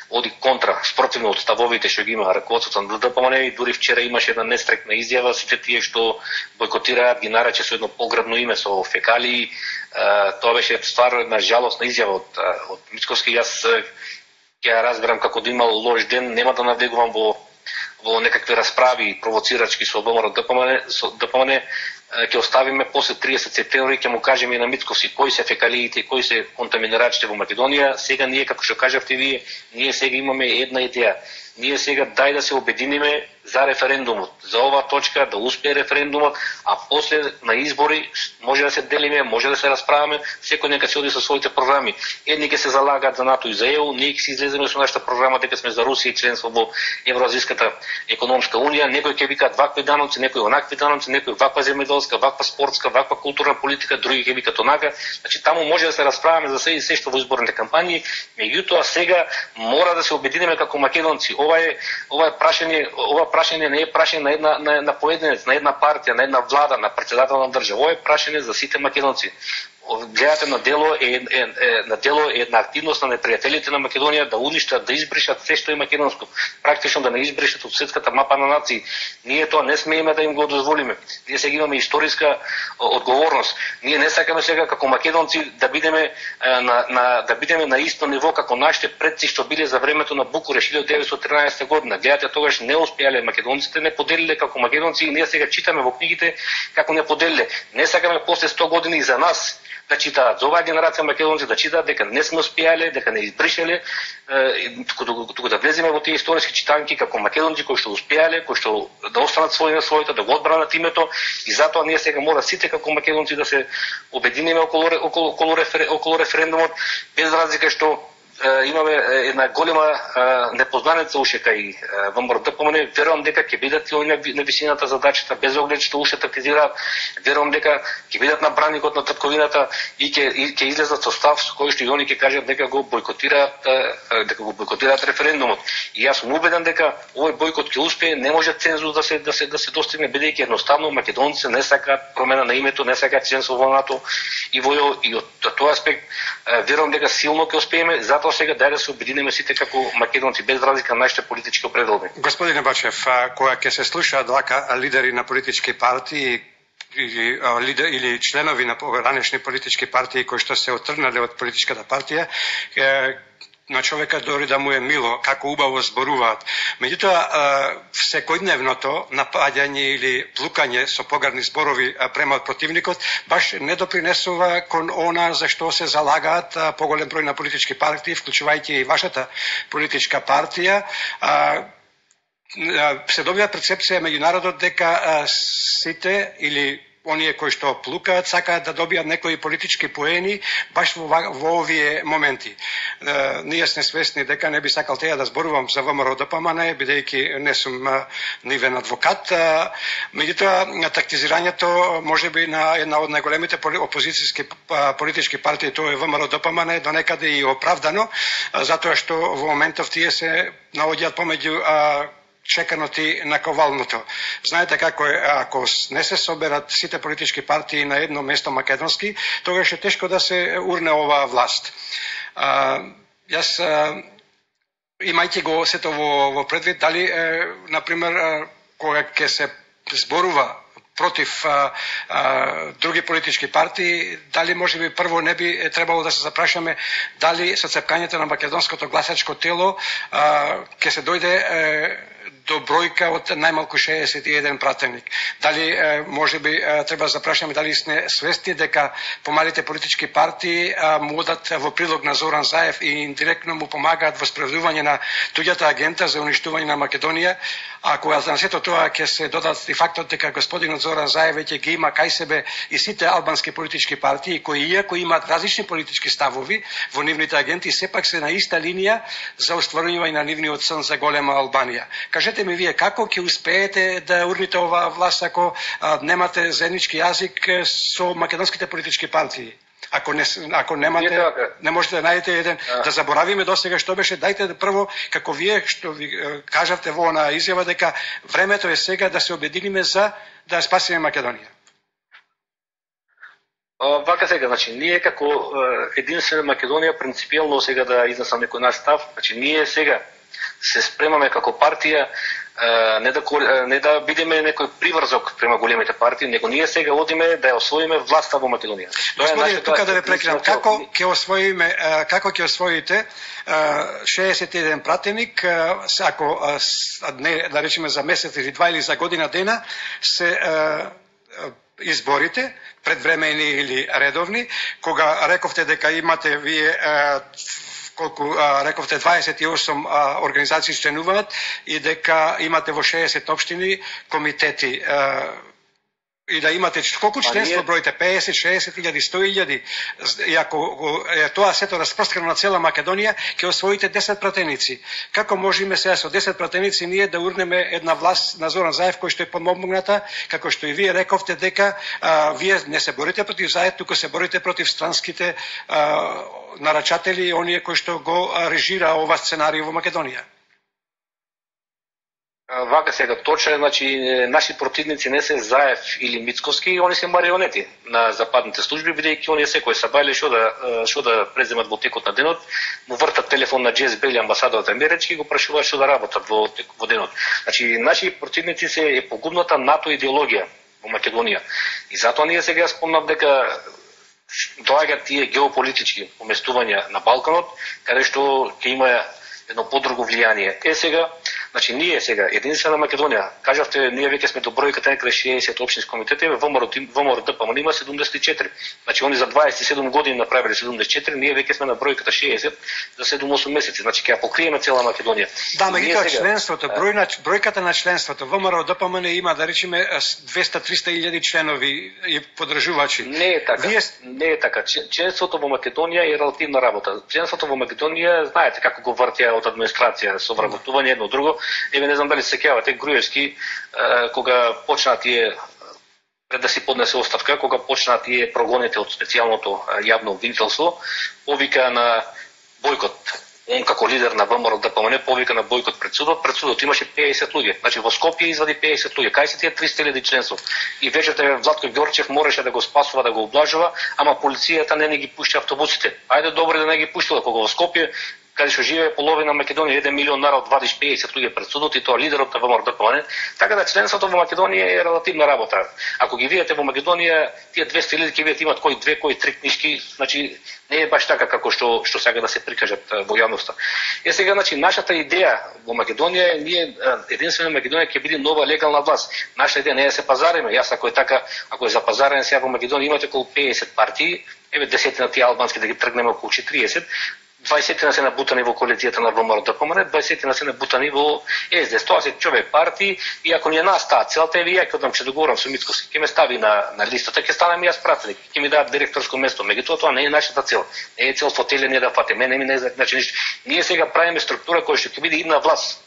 оди контра, спротивно од ставовите што ги има раководството на ДПМН, и дури вчера имаше една нестрекна изјава, сите тие што бојкотираат ги нарече со едно погребно име, со фекалии. Тоа беше стварно една жалосна изјава од Мицковски. Јас ќе ја разберам како да имал лош ден, нема да навлегувам во некакви расправи провоцирачки со ВМРО ДПМН, ќе оставиме после 30 септември, ќе му кажеме и на Мицковски кои се фекалиите и кои се контаминирачите во Македонија. Сега ние, како што кажавте вие, ние сега имаме една идеја. Ние сега дај да се обединиме за референдумот, за оваа точка да успее референдумот, а после на избори може да се делиме, може да се расправаме, секој нека се оди со своите програми. Едни ќе се залагаат за НАТО и за ЕУ, ние ќе се излеземе со нашата програма дека сме за Русија и членство во Евроазиската економска унија, некој ќе викаат вакви даноци, некој онакви даноци, некој ваква земјоделска, ваква спортска, ваква културна политика, други ќе викаат онака. Значи таму може да се расправаме за се и се што во изборните кампањи, меѓутоа сега мора да се обединиме како македонци. Ова прашање не е прашање на поединец, на една партија, на една влада, на председател на држава. Ова е прашање за сите македонци. Гледате на дело е една активност на непријателите на Македонија да уништат, да избришат се што е македонско, практично да не избришат од светската мапа на нации. Ние тоа не смееме да им го дозволиме. Ние сега имаме историска одговорност. Ние не сакаме сега како македонци да бидеме на исто ниво како нашите предци што биле за времето на Букуреш 1913 година. Гледате, тогаш не успеале македонците, не поделиле како македонци и ние сега читаме во книгите како не поделиле. Не сакаме после 100 години и за нас да читаат, за оваа генерација македонци да читаат дека не сме успеале, дека не избришеле, туку да влеземе во тие историски читанки како македонци кои што успеале, кои што да останат своји на своето, да го одбранат името, и затоа ние сега мора сите како македонци да се обединиме околу референдумот, без разлика што имаме една голема непознаница уште кај ВМРО-ДПМН. Верувам дека ќе бидат и они на висината задачата, без оглед што уште тактизираат. Верувам дека ќе бидат на браникот на татковината и ќе излезат со став со кој што и они ќе кажат дека го бойкотираат референдумот. И јас сум убеден дека овој бойкот ќе успее, не може цензус да се достигне, бидејќи едноставно македонците не сакаат промена на името, не сакаат членство во НАТО и во ЕУ, и од тој аспект верувам дека силно ќе успееме. Затоа сега дај да се обединиме сите како македонци, без разлика на нашите политички определби. Господине Бачев, кога ќе се слушаат вака лидери на политички партии или членови на ранешни политички партии кои што се отргнале од политичката партија, на човека дори да му е мило како убаво зборуваат. Меѓутоа, секојдневното напаѓање или плукање со погарни зборови према противникот баш не допринесува кон она за што се залагаат поголем број на политички партии, вклучувајќи и вашата политичка партија. Се добива перцепција меѓу народот дека сите или оние кои што плукаат сакаат да добијат некои политички поени баш во овие моменти. Ние сме свесни дека не би сакал теја да зборувам за ВМРО-ДПМН, бидејќи не сум нивен адвокат. Меѓутоа, тактизирањето можеби на една од најголемите опозицијски политички партии, тоа е ВМРО-ДПМН, до некаде и оправдано, затоа што во моментов тие се наоѓаат помеѓу чеканоти на ковалното. Знаете како е, ако не се соберат сите политички партии на едно место македонски, тогаш е тешко да се урне оваа власт. Јас, имајќи го сето во предвид, дали, например, кога ќе се зборува против други политички партии, дали можеби прво не би требало да се запрашаме дали со цепкањето на македонското гласачко тело ќе се дојде до бројка од најмалку 61 пратеник. Дали можеби треба да запрашаме дали сме свесни дека помалите политички партии му одат во прилог на Зоран Заев и индиректно му помагаат во спроведување на туѓата агента за уништување на Македонија. А кога за сето тоа ќе се додат и фактот дека господинот Зоран Заев веќе ги има кај себе и сите албански политички партии кои иако имаат различни политички ставови во нивните агенти, сепак се на иста линија за остварување на нивниот сон за голема Албанија. Кажете ми вие како ќе успеете да урните оваа власт ако немате заеднички јазик со македонските политички партии? Ако немате, не можете да најдете еден, да заборавиме досега што беше, дајте да прво, како вие што ви кажавте во она изјава дека времето е сега да се обединиме за да спасиме Македонија. Вака сега, значи, ние како единствена Македонија принципиелно сега да изнесам некој наш став, значи ние сега се спремаме како партија не да бидеме некој приврзок према големите партии, него ние сега одиме да ја освоиме власта во Македонија. Господине, тука да ве прекинам, како ќе освоите 61 пратеник, ако не да речеме за месец или два или за година дена се изборите, предвремени или редовни, кога рековте дека имате вие колку рековте 28 организации членуваат и дека имате во 60 општини комитети и да имате колку членство броите 50, 60.000, 100.000 и ако тоа сето распространо на цела Македонија ќе освоите 10 пратеници. Како можеме сега со 10 пратеници ние да урнеме една власт на Зоран Заев кој што е подмогната, како што и вие рековте дека вие не се борите против Заев, туку се борите против странските нарачатели и оние кои што го режира ова сценарио во Македонија. Вака сега точно, значи наши противници не се Заев или Мицковски, они се марионети на западните служби, бидејќи оние секој сабајле што да преземат во текот на денот, му вртат телефон на Джес Бели, амбасадорот амерички, и го прашуваат што да работат во денот. Значи наши противници се е погубната НАТО идеологија во Македонија. И затоа ние сега спомнав дека доаѓаат тие геополитички поместувања на Балканот, каде што ќе има едно подруго влијание. Сега, значи ние сега, единствена Македонија, кажавте, ние веќе сме до бројката некаде 60 општински комитети, ВМРО ДПМН има 74. Значи они за 27 години направиле 74, ние веќе сме на бројката 60 за 7-8 месеци. Значи ќе ја покриеме цела Македонија. Да, меѓутоа членството, бројката на членството, ВМРО ДПМН има да речеме 200-300.000 членови и поддржувачи. Не е така. Не е така. Членството во Македонија е релативна работа. Членството во Македонија, знаете како го вртија од администрација со вработување едно друго. Еве не знам дали се сеќавате Груевски кога почна тие пред да си поднесе оставка, кога почна тие прогоните од специјалното јавно обвинителство, повика на бојкот. Он како лидер на ВМРО ДПМН повика на бојкот пред судот. Пред судот имаше 50 луѓе. Значи во Скопје извади 50 луѓе. Кај се тие 300.000 членство? И вечерта Владко Ѓорчев можеше да го спасува, да го облажува, ама полицијата не ги пушти автобусите. Ајде добро да не ги пуштила, кога во Скопје каде што живее половина Македонија, 1 милион народ, вадиш 50 луѓе пред судот и тоа лидерот на ВМРО ДПМН. Така да членството во Македонија е релативна работа. Ако ги видите во Македонија, тие 200.000 ќе видите имат кои 2, кои 3 книжки, значи не е баш така како што сега да се прикажат во јавноста. Сега значи нашата идеја во Македонија е ние единствено Македонија ќе биде нова легална власт. Нашата идеја не е да се пазариме. Јас ако е така, ако е за пазарење сега во Македонија имате околу 50 партии, еве 10 на тие албански да ги тргнеме околу 40. 20 се набутани во коалицијата на ВМРО ДПМН, 20 се набутани во СДС. Тоа се човек партии и ако не нас таа целта е ја ќе одам ќе договорам со Мицковски, ќе ме стави на листата, ќе станам јас пратеник, ќе ми дадат директорско место. Меѓутоа тоа не е нашата цел. Не е цел фотеле не да фатиме, не ми не значи ништо. Ние сега правиме структура која што ќе биде идна власт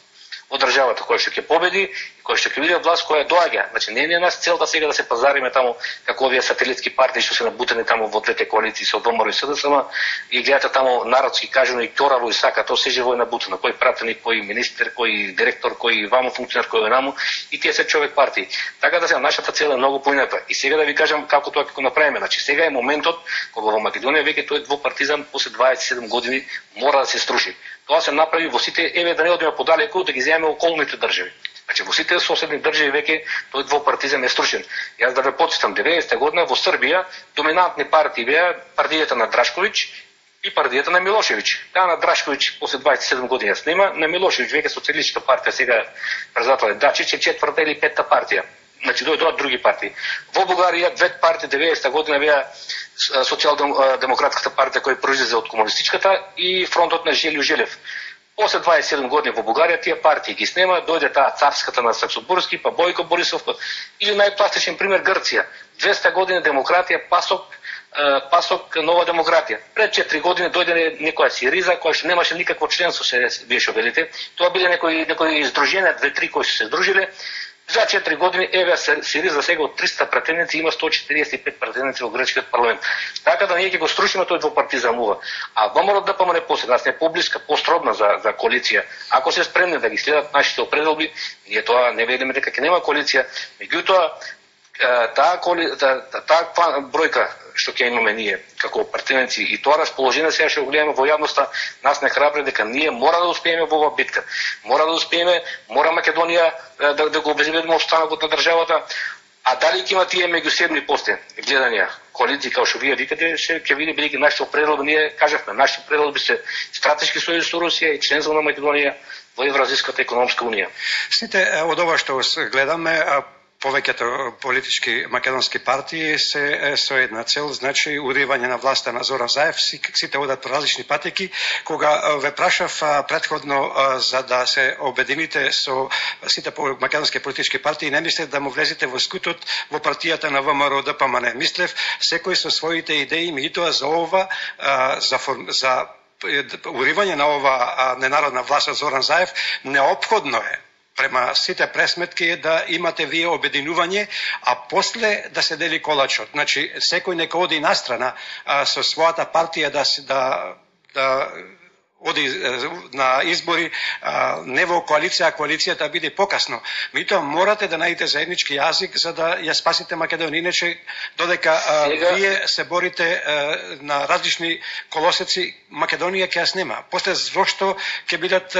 од државата, која што ќе победи и која што ќе биде власт која доаѓа. Значи не е нас целта сега да се пазариме таму како овие сателитски партии што се набутени таму во двете коалиции со ВМРО и СДСМ и гледате таму народски кажано и ќораво и сака, тоа се живо е набутено. Кој пратеник, кој министер, кој директор, кој вамо функционер, кој онаму и тие се човек партии. Така да сега нашата цел е многу поината. И сега да ви кажам како тоа ќе го направиме. Значи сега е моментот кога во Македонија веќе тој двопартизам после 27 години мора да се струши. Тоа се направи во сите, еве да не одиме подалеку, да ги земеме околните држави. Значи во сите соседни држави веќе тој двопартизам е струшен. Јас да ве потсетам, 90-та година во Србија доминантни партии беа партијата на Драшковиќ и партијата на Милошевиќ. Таа на Драшковиќ после 27 години ја снима, на Милошевиќ веќе социјалистичка партија, сега председател е Дачич, е 4-та или 5-та партија. Значи дојдоа други партии. Во Бугарија две партии 90-та година беа социјалдемократската партија која произлезе од комунистичката и фронтот на Желјо Желев. После 27 години во Бугарија тие партии ги снема, дојде таа царската на Саксобурски, па Бојко Борисов, или најпластичен пример Грција. 200 години демократија, пасок нова демократија. Пред 4 години дојде некоја Сириза која што немаше никакво членство, се вие што велите. Тоа биле некои издруженија, 2-3 кои се здружиле. За 4 години еве Сириза сега од 300 пратеници има 145 пратеници во грчкиот парламент. Така да ние ќе го струшиме тој двопартизам ова. А ВМРО ДПМН после нас не поблиска, постробна за коалиција. Ако се спремни да ги следат нашите определби, ние тоа не велиме дека ќе нема коалиција. Меѓутоа таа бројка што ќе имаме ние како пратеници и тоа расположение сега што го гледаме во јавноста нас не храбри дека ние мора да успееме во оваа битка. Мора да успееме, мора Македонија да го обезбедиме останокот на државата. А дали ќе има тие меѓусебни после гледања коалиции како што вие викате, ќе види бидејќи нашите предлоги, ние кажавме, нашите предлоги се стратешки сојуз со Русија и членство на Македонија во Евразиската економска унија. Сите од ова што гледаме повеќето политички македонски партии се со една цел, значи уривање на власта на Зоран Заев, сите одат по различни патеки. Кога ве прашав претходно за да се обедините со сите македонски политички партии, не мислев да му влезете во скутот во партијата на ВМРО ДПМН. Мислев секој со своите идеи, меѓутоа за ова за уривање на ова ненародна власт од Зоран Заев неопходно е према сите пресметки е да имате вие обединување, а после да се дели колачот. Значи, секој нека оди настрана со својата партија да оди на избори, не во коалиција, а коалицијата биде покасно. Меѓутоа морате да најдете заеднички јазик за да ја спасите Македонија. Иначе, додека вие се борите на различни колосеци, Македонија ќе ја снема. После зошто ќе бидат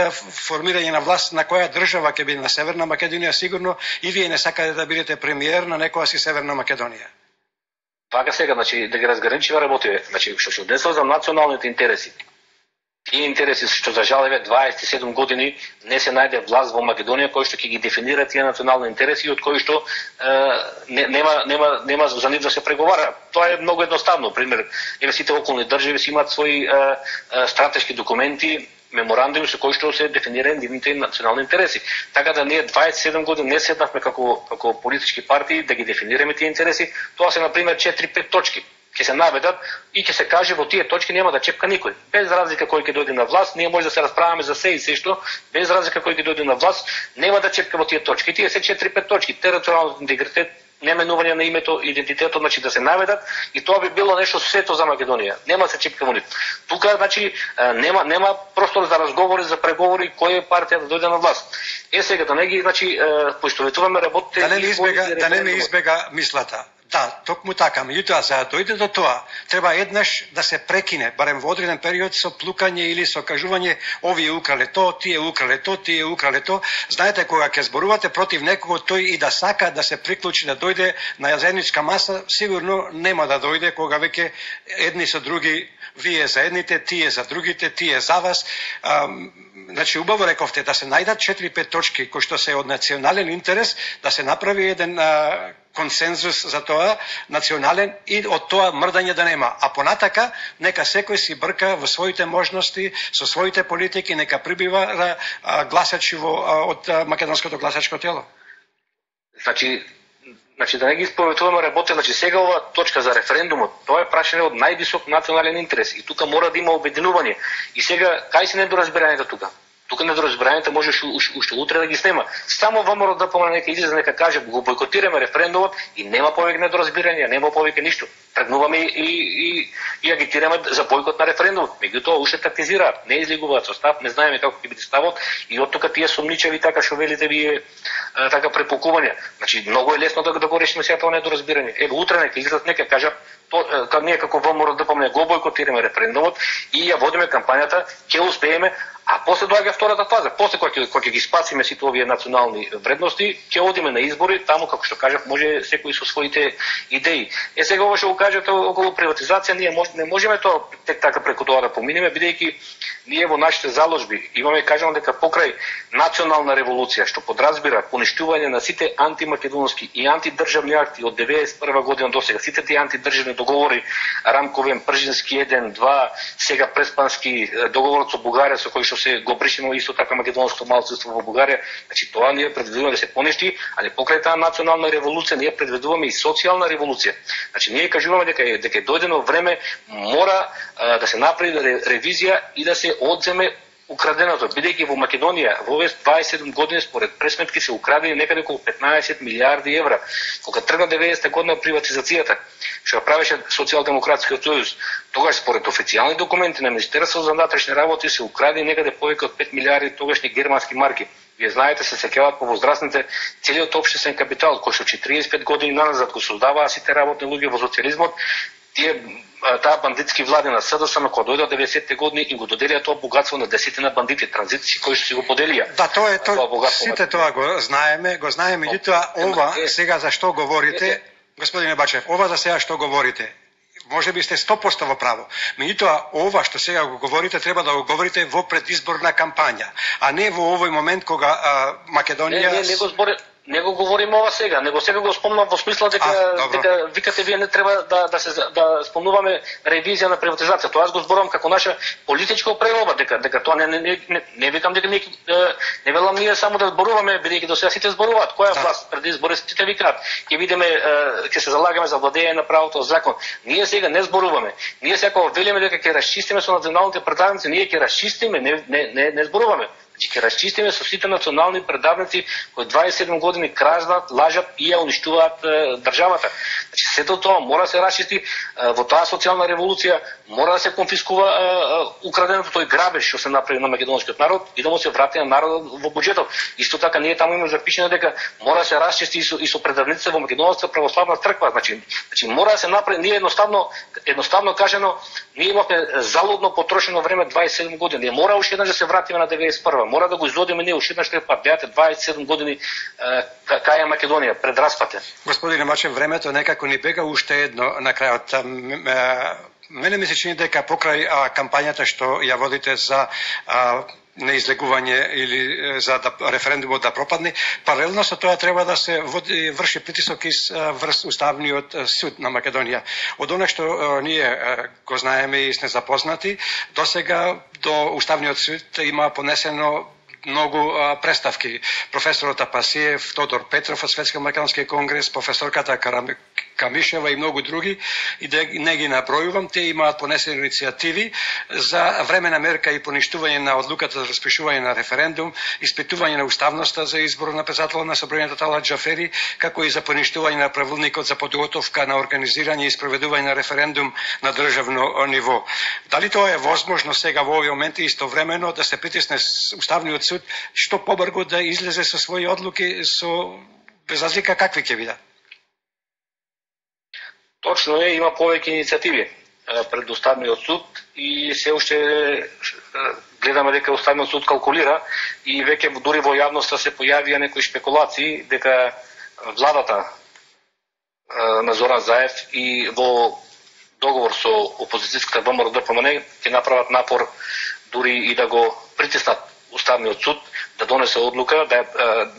формирање на власт на која држава ќе биде на Северна Македонија, сигурно и вие не сакате да бидете премиер на некоја си Северна Македонија. Така сега, значи, да ги разграничиме работите. Значи, што се однесува за националните интереси. Тие интереси што за жал 27 години не се најде власт во Македонија кој што ќе ги дефинира тие национални интереси и од кои што нема за нив да се преговара. Тоа е многу едноставно. Пример, сите околни држави си имаат своји стратешки документи, меморандуми со кои што се дефинираат нивните национални интереси. Така да ние 27 години не седнавме како политички партии да ги дефинираме тие интереси. Тоа се на пример 4-5 точки. Ќе се наведат и ќе се каже во тие точки нема да чепка никој. Без разлика кој ќе дојде на власт, ние може да се расправаме за се и се што, без разлика кој ќе дојде на власт, нема да чепка во тие точки. Тие се 4-5 точки. Територијален интегритет, неменување на името, идентитетот, значи да се наведат и тоа би било нешто свето за Македонија. Нема да се чепка во нив. Тука значи нема простор за разговори, за преговори која партија да дојде на власт. Сега да не ги значи поистоветуваме работите да не ме избега мислата. Да, токму така. Меѓутоа, за да дојде до тоа, треба еднаш да се прекине, барем во одреден период, со плукање или со кажување овие украле то, тие украле то, тие украле то. Знаете, кога ќе зборувате против некого, тој и да сака да се приклучи, да дојде на заедничка маса, сигурно нема да дојде, кога веќе едни со други, вие за едните, тие за другите, тие за вас. Значи, убаво рековте, да се најдат 4-5 точки, кои што се од национален интерес, да се направи еден консензус за тоа, национален, и од тоа мрдање да нема. А понатака, нека секој си брка во своите можности, со своите политики, нека прибива гласачи од македонското гласачко тело. Значи да не ги спометуваме работи, значи сега ова точка за референдумот, тоа е прашање од највисок национален интерес и тука мора да има обединување. И сега кај се недоразбирањето тука? Тука недоразбирањето може уште утре да ги снема. Само ВМРО ДПМН нека излезе, нека каже го бойкотираме референдумот и нема повеќе недоразбирање, нема повеќе ништо. Тргнуваме и агитираме за бойкот на референдумот. Меѓутоа уште тактизираат, не излегуваат со став, не знаеме како ќе биде ставот и од тука тие сумничави така што велите вие така препукување. Значи многу е лесно да го решиме сега тоа недоразбирање. Еве утре нека излезат, нека кажат ние како ВМРО ДПМН го бойкотираме референдумот и ја водиме кампањата, ќе успееме. А после доаѓа втората фаза. После кога ги спасиме сите овие национални вредности, ќе одиме на избори, таму како што кажав, може секој со своите идеи. Сега ова што го кажете околу приватизација, ние не можеме тоа тек така преку тоа да поминеме, бидејќи ние во нашите заложби имаме, кажано дека покрај национална револуција што подразбира поништување на сите антимакедонски и антидржавни акти од 91 година до сега, сите тие антидржавни договори, Рамковен, Пржински 1, 2, сега Преспански, договорот со Бугарија со кој што се го бришено исто така македонското малцинство во Бугарија. Значи тоа ние предвидуваме да се поништи, али покрај таа национална револуција ние предвидуваме и социјална револуција. Значи ние кажуваме дека дојдено време мора да се направи ревизија и да се одземе украденото, бидејќи во Македонија во овие 27 години според пресметки се украдени некаде околу 15 милиарди евра. Кога тргна 90-та година приватизацијата, што правеше Социјалдемократскиот сојуз, тогаш според официјални документи на Министерството за внатрешни работи се украдени некаде повеќе од 5 милиарди тогашни германски марки. Вие знаете, се сеќаваат по возрастните целиот општествен капитал кој што 45 години назад го создаваа сите работни луѓе во социјализмот. Таа бандитски влади на СДСМ кога дојдоа 90-те години и го доделија тоа богатство на десетина бандити, транзитци кои што си го поделија. Да, тоа е тоа. Сите тоа го знаеме, меѓутоа ова сега за што говорите, господине Бачев, ова за сега што говорите, може би сте 100% во право. Меѓутоа ова што сега го говорите треба да го говорите во предизборна кампања, а не во овој момент кога Македонија Не го говориме ова сега, него сега го спомнав во смисла дека викате вие не треба да спомнуваме ревизија на приватизација. Тоа го зборувам како наша политичка прероба, дека тоа не викам дека не велам ние само да зборуваме, бидејќи до сега сите зборуваат. Која власт преди избори сите викаат, ќе видиме, ќе се залагаме за владење на правото, закон. Ние сега не зборуваме. Ние сега велиме дека ќе расчистиме со националните предавници, ние ќе расчистиме, не зборуваме. Ќе расчистиме со сите национални предавници кои 27 години кражат, лажат и ја уништуваат државата. Значи сето тоа мора да се расчисти во таа социјална револуција, мора да се конфискува украденото, тој грабеж што се направи на македонскиот народ и да му се врати на народот во буџетот. Исто така ние таму имаме запишено дека мора да се расчисти и со предавниците во Македонската православна црква. Значи мора да се направи, ние едноставно кажано, ние имавме залудно потрошено време 27 години. Ние мора уште еднаш да се вратиме на 91. Мора да го изодиме ние уште еднаш пат. Гледате 27 години кај е Македонија пред распад. Господине Бачев, времето некако ни бега уште едно на крајот. Мене ми се чини дека покрај кампањата што ја водите за неизлегување или за референдумот да пропадне, паралелно со тоа треба да се врши притисок врз Уставниот суд на Македонија. Од она што ние го знаеме и сме запознати, досега до Уставниот суд има понесено многу представки. Професорот Апасиев, Тодор Петров од Светско-македонски конгрес, професорката Камишева и многу други, и да не ги набројувам, те имаат понесени иницијативи за времена мерка и поништување на одлуката за распишување на референдум, испитување на уставноста за избор на председател на Собранието Талат Џафери, како и за поништување на правилникот за подготовка на организирање и спроведување на референдум на државно ниво. Дали тоа е возможно сега во овој момент и истовремено да се притисне Уставниот суд што побрзо да излезе со своји одлуки, со без разлика какви ќе бидат? Точно е, има повеќе иницијативи пред Уставниот суд и се уште гледаме дека Уставниот суд калкулира и веќе дури во јавноста се појавија некои шпекулации дека владата на Зоран Заев и во договор со опозицијската ВМРО ДПМН ќе направат напор дури и да го притиснат Уставниот суд да донесе одлука, да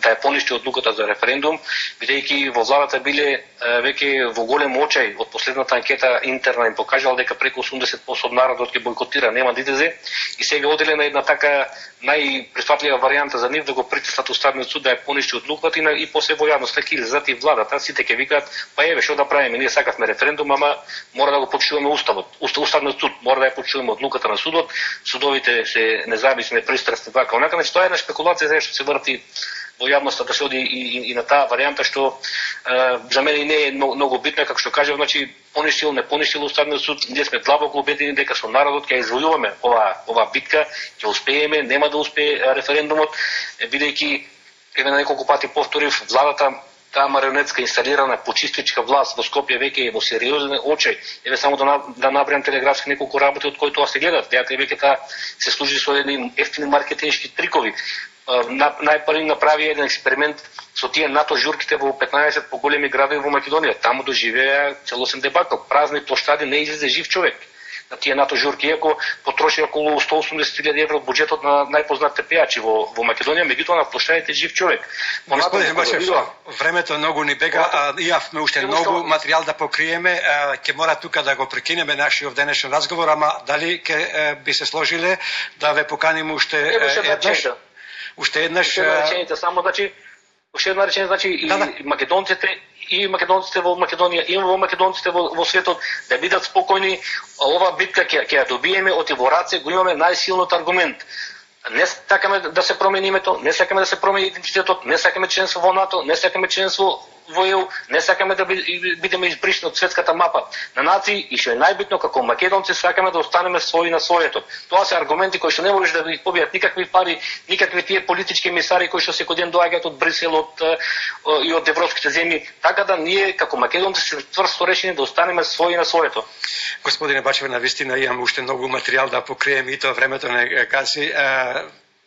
ја поништи одлуката за референдум, бидејќи во владата биле веќе во голем очај од последната анкета интерна им покажала дека преку 80% од народот ќе бойкотира, нема да излезе, и сега оделе на една така најприфатлива варијанта за нив да го притиснат Уставниот суд да ја поништи одлуката и после во јавноста ќе излезат и владата, сите ќе викаат, па еве што да правиме, ние сакавме референдум, ама мора да го почуваме уставот. Уставниот суд мора да ја почуваме одлуката на судот, судовите се независни, непристрасни, вака онака, значи тоа е една спекулација што се врти во јавноста да се оди и на таа варијанта што за мене не е многу битна, како што кажав, значи поништил, не поништил Уставниот суд, ние сме длабоко убедени дека со народот ќе извојуваме ова битка, ќе успееме, нема да успее референдумот, бидејќи еве на неколку пати повторив, владата таа марионетска инсталирана почистичка власт во Скопје веќе е во сериозен очај. Еве само да набројам телеграфски неколку работи од кои тоа се гледат. Дека веќе таа се служи со едни ефтини маркетиншки трикови. Најпрви направи еден експеримент со тие НАТО журките во 15 поголеми градови во Македонија. Таму доживеа целосен дебакл. Празни площади, не излезе жив човек на тие НАТО журки, иако потроши околу 180.000 евро од буџетот на најпознатите пејачи во Македонија, меѓутоа на площадите жив човек. Господин Бачев, времето многу ни бега, имавме уште многу материјал да покриеме, ќе мора тука да го прекинеме нашиот денешен разговор, ама дали ќе би се сложиле да ве поканим уште еднаш? Уште еднаш само уште една реченица, значи и македонците во Македонија и во македонците во светот да бидат спокојни, ова битка ќе ја добиеме, оти во раце го имаме најсилниот аргумент. Не сакаме да се промени името, не сакаме да се промени идентитетот, не сакаме членство во НАТО, не сакаме членство во ЕУ, не сакаме да бидеме избришни од светската мапа на нации и што е најбитно, како македонци сакаме да останеме своји на своето. Тоа се аргументи кои што не можеш да ги побијат никакви пари, никакви тие политички емисари кои што секој ден доаѓаат од Брисел и од европските земји, така да ние како македонци се тврсто решени да останеме своји на своето. Господине Бачев, навистина имам уште многу материјал да покрием и тоа времето не гаси.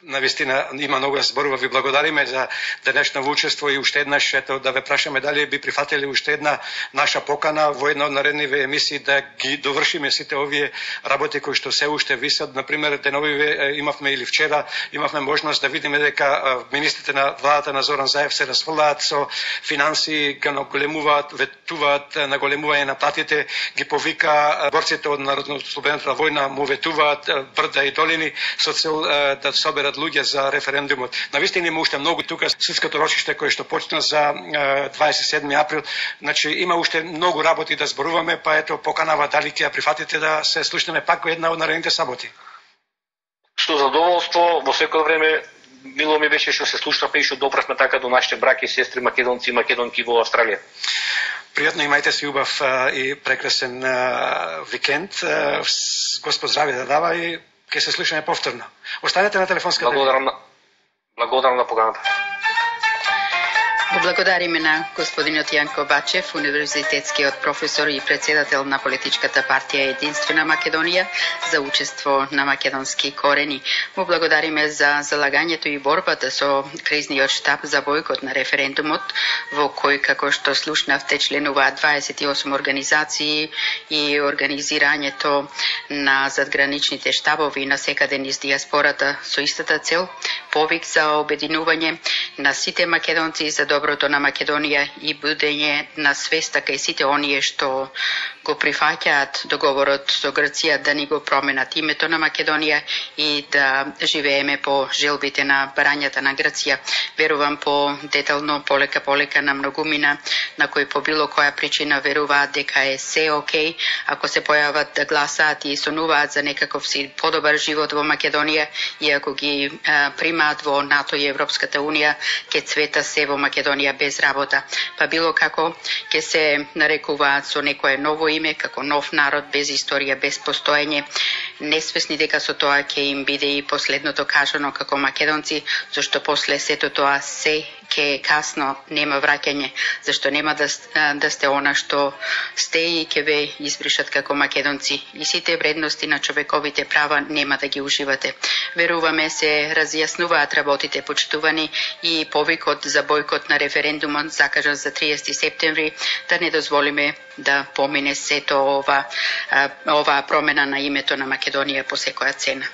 навистина има многу да зборува. Ви благодариме за денешното учество и уште еднаш да ве прашаме дали би прифатили уште една наша покана во една од наредниве емисии да ги довршиме сите овие работи кои што се уште висат. Например, деновиве имавме или вчера имавме можност да видиме дека министрите на владата на Зоран Заев се расфрлаат со финансии, ги наголемуваат, ветуваат наголемување на платите, ги повика борците од Народно-ослободената војна, му ветуваат брда и долини со цел да соберат луѓе за референдумот. Навистина има уште многу тука судското рочиште кое што почна за 27 април. Значи има уште многу работи да зборуваме, па ето поканава дали ќе ја прифатите да се слушнеме пак во една од наредните саботи. Што задоволство, во секој време мило ми беше што се слушнавме и што доправме така до нашите браќи и сестри македонци и македонки во Австралија. Пријатно, имајте си убав и прекрасен викенд. Господ здравје да дава и ќе се слушаме повторно. Останете на телефонската линија. Благодарам на поканата. Го благодариме на господинот Јанко Бачев, универзитетскиот професор и председател на политичката партија Единствена Македонија, за учество на македонски корени. Му благодариме за залагањето и борбата со кризниот штаб за бојкот на референдумот, во кој, како што слушнавте, членуваат 28 организации и организирањето на задграничните штабови на секаде низ диаспората со истата цел, повик за обединување на сите македонци за доброто на Македонија и будење на свеста кај сите оние што го прифаќаат договорот со Грција да ни го променат името на Македонија и да живееме по желбите на барањата на Грција. Верувам по детално, полека на многумина на кои по било која причина веруваат дека е се окей, ако се појават да гласаат и сонуваат за некаков си подобар живот во Македонија и ако ги примаат во НАТО и Европската Унија, ќе цвета се во Македонија без работа. Па било како ќе се нарекуваат со некое ново име, како нов народ, без историја, без постоење, несвесни дека со тоа ќе им биде и последното кажано како македонци, зашто после сето тоа се ќе касно, нема враќање, зашто нема да сте она што сте и ќе ве избришат како македонци. И сите вредности на човековите права нема да ги уживате. Веруваме се разјаснуваат работите почитувани и повикот за бојкот на референдумот закажан за 30 септември, да не дозволиме да помине сето ова промена на името на Македонија по секоја цена.